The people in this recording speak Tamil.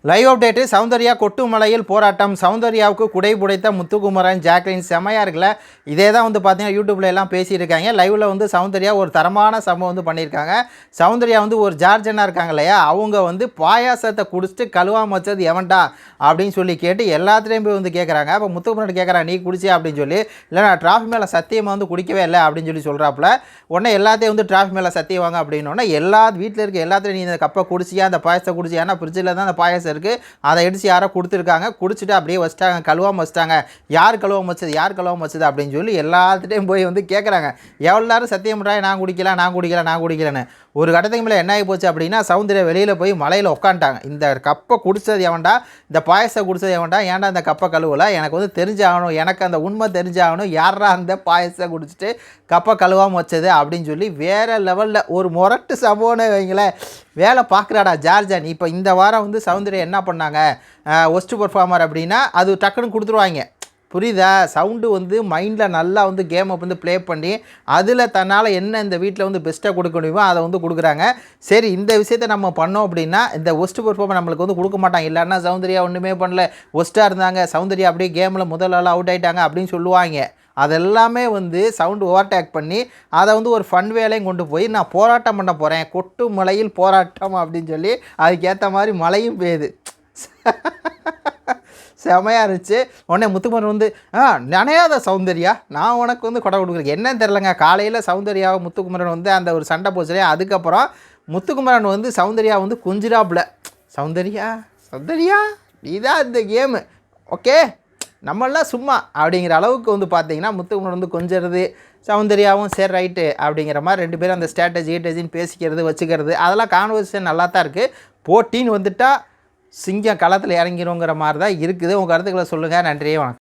லைவ் அப்டேட்டு சௌந்தர்யா கொட்டுமலையில் போராட்டம். சௌந்தர்யாவுக்கு குடை புடைத்த முத்துக்குமரன் ஜாக்லின் செம்மையாக இருக்குல்ல. இதே தான் வந்து பார்த்தீங்கன்னா யூடியூப்ல எல்லாம் பேசியிருக்காங்க. லைவில் வந்து சௌந்தர்யா ஒரு தரமான சம்பவம் வந்து பண்ணியிருக்காங்க. சௌந்தர்யா வந்து ஒரு ஜார்ஜனாக இருக்காங்க இல்லையா, அவங்க வந்து பாயாசத்தை குடிச்சிட்டு கழுவாம வச்சது எவன்டா அப்படின்னு சொல்லி கேட்டு எல்லாத்துலேயும் போய் வந்து கேட்குறாங்க. அப்போ முத்துக்குமரன் கேட்குறாங்க, நீ குடிச்சியா அப்படின்னு சொல்லி. இல்லை நான் டிராஃபி மேலே சத்தியமாக வந்து குடிக்கவே இல்லை அப்படின்னு சொல்லி சொல்கிறாப்புல. உடனே எல்லாத்தையும் வந்து டிராஃபி மேலே சத்தியம் வாங்க அப்படின்னோடனே எல்லா வீட்டில் இருக்க எல்லாத்துலையும் நீ இந்த கப்பை குடிச்சியா, அந்த பாயசத்தை குடிச்சியா, ஏன்னா ஃப்ரிட்ஜில் தான் அந்த பாயசம் இருக்குது, அதை எடுத்து யாரோ கொடுத்துருக்காங்க, குடிச்சிட்டு அப்படியே வச்சிட்டாங்க, கழுவாமல் வச்சிட்டாங்க, யார் கழுவாமல் வச்சது அப்படின்னு சொல்லி எல்லாத்துட்டையும் போய் வந்து கேட்குறாங்க. எவ்வளோ சத்தியம் பண்ணுறாங்க, நான் குடிக்கலன்னு. ஒரு கட்டத்துக்கு மேலே என்ன ஆகி போச்சு அப்படின்னா, சௌந்தர்யா வெளியில் போய் மலையில் உட்காந்துட்டாங்க. இந்த கப்பை குடித்தது எவன்டா, இந்த பாயசத்தை குடித்தது எவன்டா, ஏன்டா இந்த கப்பை கழுவலை, எனக்கு வந்து தெரிஞ்சாகணும், எனக்கு அந்த உண்மை தெரிஞ்சாகணும், யாரா அந்த பாயசத்தை குடிச்சிட்டு கப்பை கழுவாமல் வச்சது அப்படின்னு சொல்லி வேறு லெவலில் ஒரு முரட்டு சம்பவம்னு வைங்களேன் வேலை பார்க்குறாடா ஜார்ஜன். இப்போ இந்த வாரம் வந்து சௌந்தர்யா என்ன பண்ணாங்க, ஒஸ்ட் பர்ஃபார்மர் அப்படின்னா அது டக்குன்னு கொடுத்துருவாங்க, புரியுதா? சவுண்டு வந்து மைண்டில் நல்லா வந்து கேமை வந்து ப்ளே பண்ணி அதில் தன்னால் என்ன இந்த வீட்டில் வந்து பெஸ்ட்டாக கொடுக்க முடியுமோ அதை வந்து கொடுக்குறாங்க. சரி, இந்த விஷயத்தை நம்ம பண்ணோம் அப்படின்னா இந்த ஒஸ்ட் பெர்ஃபார்மர் நம்மளுக்கு வந்து கொடுக்க மாட்டாங்க. இல்லைன்னா சௌந்தர்யா ஒன்றுமே பண்ணல, ஒஸ்ட்டாக இருந்தாங்க, சௌந்தர்யா அப்படியே கேமில் முதல் ஆள் அவுட் ஆகிட்டாங்க அப்படின்னு சொல்லுவாங்க. அதெல்லாமே வந்து சவுண்டு ஓவர்டேக் பண்ணி அதை வந்து ஒரு ஃபன் வேலையும் கொண்டு போய் நான் போராட்டம் பண்ண போகிறேன், கொட்டு மலையில் போராட்டம் அப்படின்னு சொல்லி அதுக்கேற்ற மாதிரி மழையும் பெய்யுது. செமையாக இருந்துச்சு. உடனே முத்துக்குமரன் வந்து நினையாத சௌந்தர்யா, நான் உனக்கு வந்து கொடை கொடுக்குறேன் என்னன்னு தெரிலங்க. காலையில் சௌந்தர்யாவை முத்துக்குமரன் வந்து அந்த ஒரு சண்டை போச்சுலையே, அதுக்கப்புறம் முத்துக்குமரன் வந்து சௌந்தர்யா வந்து கொஞ்சிராப்புல, சௌந்தர்யா நீதான் இந்த கேமு, ஓகே நம்மளாம் சும்மா அப்படிங்கிற அளவுக்கு வந்து பார்த்தீங்கன்னா முத்துக்குமரன் வந்து கொஞ்சிறது, சௌந்தர்யாவும் சரி ரைட்டு அப்படிங்கிற மாதிரி ரெண்டு பேரும் அந்த ஸ்ட்ராட்டஜின்னு பேசிக்கிறது வச்சுக்கிறது, அதெல்லாம் கான்வர்சேஷன் நல்லா தான் இருக்குது. போட்டின்னு வந்துட்டால் சிங்கம் களத்தில் இறங்கிடுங்கிற மாதிரி தான் இருக்குது. உங்கள் கருத்துக்களை சொல்லுங்கள். நன்றி, வணக்கம்.